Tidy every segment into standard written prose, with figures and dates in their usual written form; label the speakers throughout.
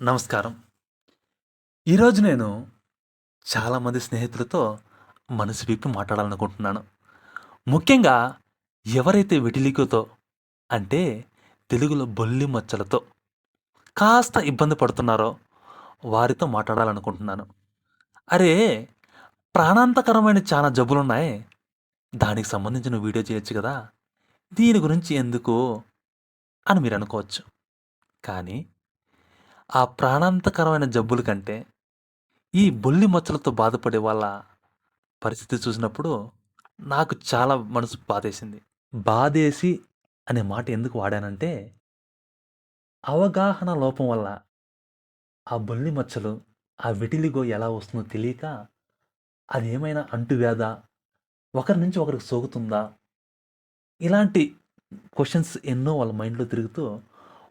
Speaker 1: నమస్కారం. ఈరోజు నేను చాలామంది స్నేహితులతో మనసు విప్పి మాట్లాడాలనుకుంటున్నాను. ముఖ్యంగా ఎవరైతే విటిలిగోతో అంటే తెలుగులో బొల్లి మచ్చలతో కాస్త ఇబ్బంది పడుతున్నారో వారితో మాట్లాడాలనుకుంటున్నాను. అరే! ప్రాణాంతకరమైన చాలా జబ్బులున్నాయి. దానికి సంబంధించిన వీడియో చేయొచ్చు గదా! దీని గురించి ఎందుకు అని మీరనుకోవచ్చు. కానీ ఆ ప్రాణాంతకరమైన జబ్బుల కంటే ఈ బొల్లి మచ్చలతో బాధపడే వాళ్ళ పరిస్థితి చూసినప్పుడు నాకు చాలా మనసు బాధేసింది. బాధేసి అనే మాట ఎందుకు వాడానంటే, అవగాహన లోపం వల్ల ఆ బొల్లి మచ్చలు, ఆ విటిలిగో ఎలా వస్తుందో తెలియక అదేమైనా అంటువ్యాధా? ఒకరి నుంచి ఒకరికి సోకుతుందా? ఇలాంటి క్వెషన్స్ ఎన్నో వాళ్ళ మైండ్‌లో తిరుగుతూ,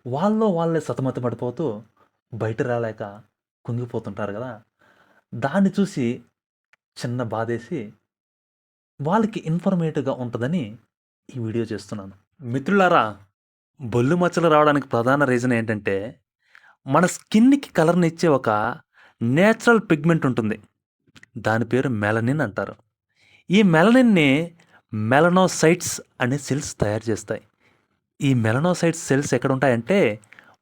Speaker 1: వాళ్ళలో వాళ్ళే సతమతమడిపోతూ బయట రాలేక కుంగిపోతుంటారు గదా! దాన్ని చూసి చిన్న బాధేసి వాళ్ళకి ఇన్ఫర్మేటివ్‌గా ఉంటదని ఈ వీడియో చేస్తున్నాను. మిత్రులారా, బొల్లు మచ్చలు రావడానికి ప్రధాన రీజన్ ఏంటంటే, మన స్కిన్‌కి కలర్‌నిచ్చే ఒక నేచురల్ పిగ్మెంట్ ఉంటుంది. దాని పేరు మెలనిన్ అంటారు. ఈ మెలనిన్‌ని మెలనోసైట్స్ అనే సెల్స్ తయారు చేస్తాయి. ఈ మెలనోసైట్స్ సెల్స్ ఎక్కడుంటాయంటే,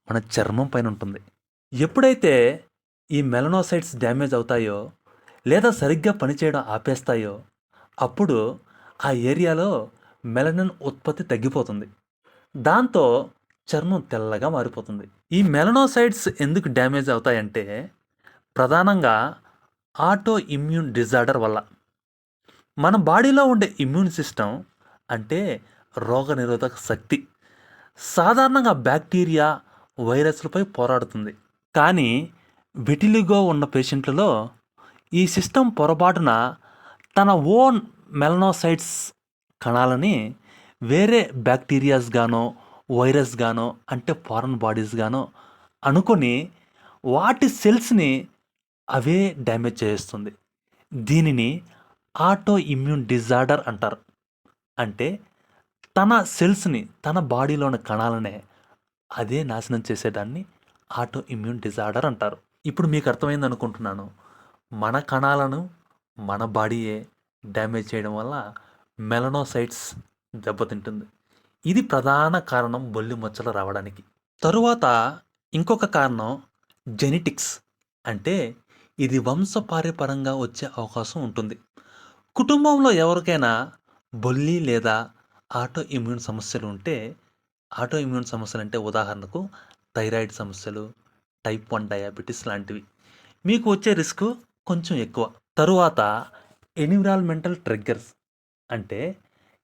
Speaker 1: మన చర్మం పైన ఉంటుంది. ఎప్పుడైతే ఈ మెలనోసైట్స్ డ్యామేజ్ అవుతాయో, లేదా సరిగ్గా పనిచేయడం ఆపేస్తాయో, అప్పుడు ఆ ఏరియాలో మెలనిన్ ఉత్పత్తి తగ్గిపోతుంది. దాంతో చర్మం తెల్లగా మారిపోతుంది. ఈ మెలనోసైట్స్ ఎందుకు డ్యామేజ్ అవుతాయంటే, ప్రధానంగా ఆటో ఇమ్యూన్ డిజార్డర్ వల్ల. మన బాడీలో ఉండే ఇమ్యూన్ సిస్టమ్ అంటే రోగనిరోధక శక్తి సాధారణంగా బ్యాక్టీరియా, వైరస్లపై పోరాడుతుంది. కానీ విటిలిగో ఉన్న పేషెంట్లలో ఈ సిస్టమ్ పొరపాటున తన ఓన్ మెలనోసైట్స్ కణాలని వేరే బ్యాక్టీరియాస్ గానో, వైరస్ గానో అంటే ఫారెన్ బాడీస్ గానో అనుకొని వాటి సెల్స్‌ని అవే డ్యామేజ్ చేసేస్తుంది. దీనిని ఆటో ఇమ్యూన్ డిజార్డర్ అంటారు. అంటే తన సెల్స్‌ని, తన బాడీలోని కణాలనే అదే నాశనం చేసేదాన్ని ఆటో ఇమ్యూన్ డిజార్డర్ అంటారు. ఇప్పుడు మీకు అర్థమైందనుకుంటున్నాను. మన కణాలను మన బాడీయే డ్యామేజ్ చేయడం వల్ల మెలనోసైట్స్ దెబ్బతింటుంది. ఇది ప్రధాన కారణం బొల్లి మచ్చలు రావడానికి. తరువాత ఇంకొక కారణం జెనెటిక్స్. అంటే ఇది వంశపార్యపరంగా వచ్చే అవకాశం ఉంటుంది. కుటుంబంలో ఎవరికైనా బొల్లి లేదా ఆటో ఇమ్యూన్ సమస్యలు ఉంటే, ఆటో ఇమ్యూన్ సమస్యలంటే ఉదాహరణకు థైరాయిడ్ సమస్యలు, టైప్ 1 డయాబెటిస్ లాంటివి. మీకు వచ్చే రిస్క్ కొంచెం ఎక్కువ. తరువాత ఎన్విరాన్మెంటల్ ట్రిగ్గర్స్. అంటే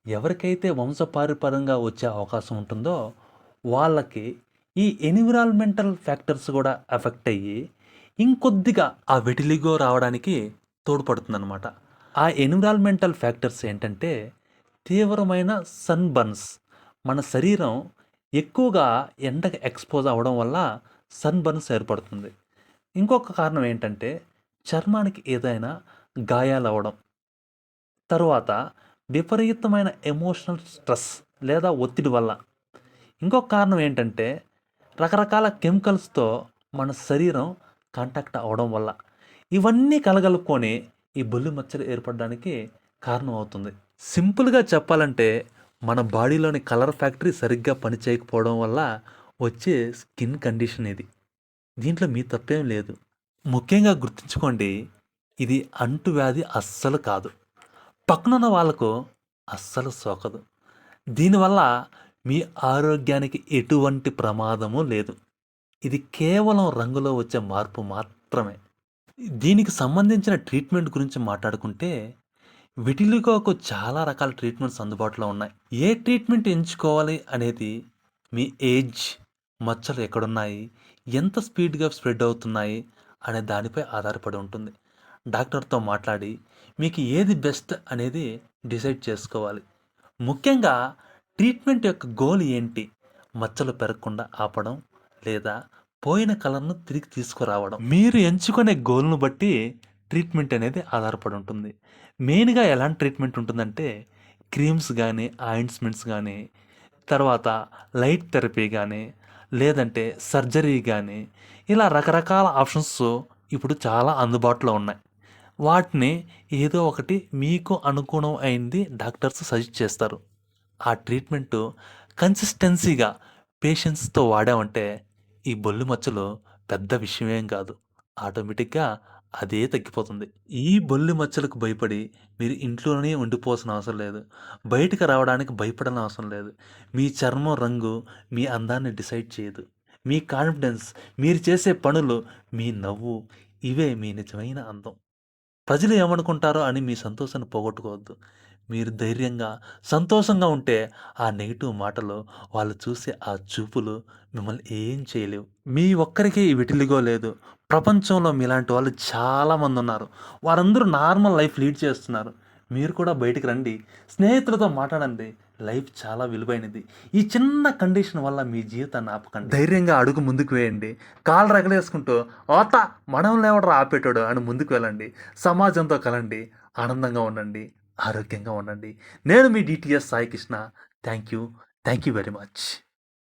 Speaker 1: ఎవరికైతే వంశపారంపరంగా వచ్చే అవకాశం ఉంటుందో వాళ్ళకి ఈ ఎన్విరాన్మెంటల్ ఫ్యాక్టర్స్ కూడా ఎఫెక్ట్ అయ్యి ఇంకొద్దిగా ఆ వెటిలిగో రావడానికి తోడ్పడుతుందన్నమాట. ఆ ఎన్విరాన్మెంటల్ ఫ్యాక్టర్స్ ఏంటంటే తీవ్రమైన సన్ బర్న్స్. మన శరీరం ఎక్కువగా ఎండకు ఎక్స్పోజ్ అవ్వడం వల్ల సన్ బర్న్స్ ఏర్పడుతుంది. ఇంకొక కారణం ఏంటంటే చర్మానికి ఏదైనా గాయాలవ్వడం. తరువాత విపరీతమైన ఎమోషనల్ స్ట్రెస్ లేదా ఒత్తిడి వల్ల. ఇంకొక కారణం ఏంటంటే రకరకాల కెమికల్స్‌తో మన శరీరం కాంటాక్ట్ అవ్వడం వల్ల. ఇవన్నీ కలగలుపుకొని ఈ బొల్లి మచ్చలు ఏర్పడడానికి కారణం అవుతుంది. సింపుల్‌గా చెప్పాలంటే మన బాడీలోని కలర్ ఫ్యాక్టరీ సరిగ్గా పనిచేయకపోవడం వల్ల వచ్చే స్కిన్ కండిషన్ ఇది. దీంట్లో మీ తప్పేం లేదు. ముఖ్యంగా గుర్తుంచుకోండి, ఇది అంటువ్యాధి అస్సలు కాదు. పక్కనున్న వాళ్ళకు అస్సలు సోకదు. దీనివల్ల మీ ఆరోగ్యానికి ఎటువంటి ప్రమాదము లేదు. ఇది కేవలం రంగులో వచ్చే మార్పు మాత్రమే. దీనికి సంబంధించిన ట్రీట్మెంట్ గురించి మాట్లాడుకుంటే, విటిలిగోకు చాలా రకాల ట్రీట్మెంట్స్ అందుబాటులో ఉన్నాయి. ఏ ట్రీట్మెంట్ ఎంచుకోవాలి అనేది మీ ఏజ్, మచ్చలు ఎక్కడున్నాయి, ఎంత స్పీడ్‌గా స్ప్రెడ్ అవుతున్నాయి అనే దానిపై ఆధారపడి ఉంటుంది. డాక్టర్‌తో మాట్లాడి మీకు ఏది బెస్ట్ అనేది డిసైడ్ చేసుకోవాలి. ముఖ్యంగా ట్రీట్మెంట్ యొక్క గోల్ ఏంటి? మచ్చలు పెరగకుండా ఆపడం లేదా పోయిన కలర్‌ను తిరిగి తీసుకురావడం. మీరు ఎంచుకునే గోల్‌ను బట్టి ట్రీట్మెంట్ అనేది ఆధారపడి ఉంటుంది. మెయిన్‌గా ఎలాంటి ట్రీట్మెంట్ ఉంటుందంటే క్రీమ్స్ గానీ, ఆయింట్మెంట్స్ గానీ, తర్వాత లైట్ థెరపీ గానీ, లేదంటే సర్జరీ గానీ, ఇలా రకరకాల ఆప్షన్స్ ఇప్పుడు చాలా అందుబాటులో ఉన్నాయి. వాటిని ఏదో ఒకటి మీకు అనుగుణం అయింది డాక్టర్స్ సజెస్ట్ చేస్తారు. ఆ ట్రీట్మెంటు కన్సిస్టెన్సీగా పేషెన్స్‌తో వాడామంటే ఈ బొల్లి మచ్చలు పెద్ద విషయమేం కాదు. ఆటోమేటిక్‌గా అదే తగ్గిపోతుంది. ఈ బొల్లి మచ్చలకు భయపడి మీరు ఇంట్లోనే ఉండిపోవాల్సిన అవసరం లేదు. బయటికి రావడానికి భయపడనవసరం లేదు. మీ చర్మం రంగు మీ అందాన్ని డిసైడ్ చేయదు. మీ కాన్ఫిడెన్స్, మీరు చేసే పనులు, మీ నవ్వు ఇవే మీ నిజమైన అందం. ప్రజలు ఏమనుకుంటారో అని మీ సంతోషాన్ని పోగొట్టుకోవద్దు. మీరు ధైర్యంగా, సంతోషంగా ఉంటే ఆ నెగెటివ్ మాటలు, వాళ్ళు చూసే ఆ చూపులు మిమ్మల్ని ఏం చేయలేవు. మీ ఒక్కరికే ఈ విటిలిగో లేదు. ప్రపంచంలో మీలాంటి వాళ్ళు చాలామందున్నారు. వారందరూ నార్మల్ లైఫ్ లీడ్ చేస్తున్నారు. మీరు కూడా బయటికి రండి. స్నేహితులతో మాట్లాడండి. లైఫ్ చాలా విలువైనది. ఈ చిన్న కండిషన్ వల్ల మీ జీవితాన్ని ఆపకండి. ధైర్యంగా అడుగు ముందుకు వేయండి. కాళ్ళు రగలేసుకుంటూ ఓత మనల్ని ఎవడరా ఆపేటోడు అని ముందుకు వెళ్ళండి. సమాజంతో కలండి. ఆనందంగా ఉండండి. ఆరోగ్యంగా ఉండండి. నేను మీ DTS Sai Krishna. Thank you. Thank you very much.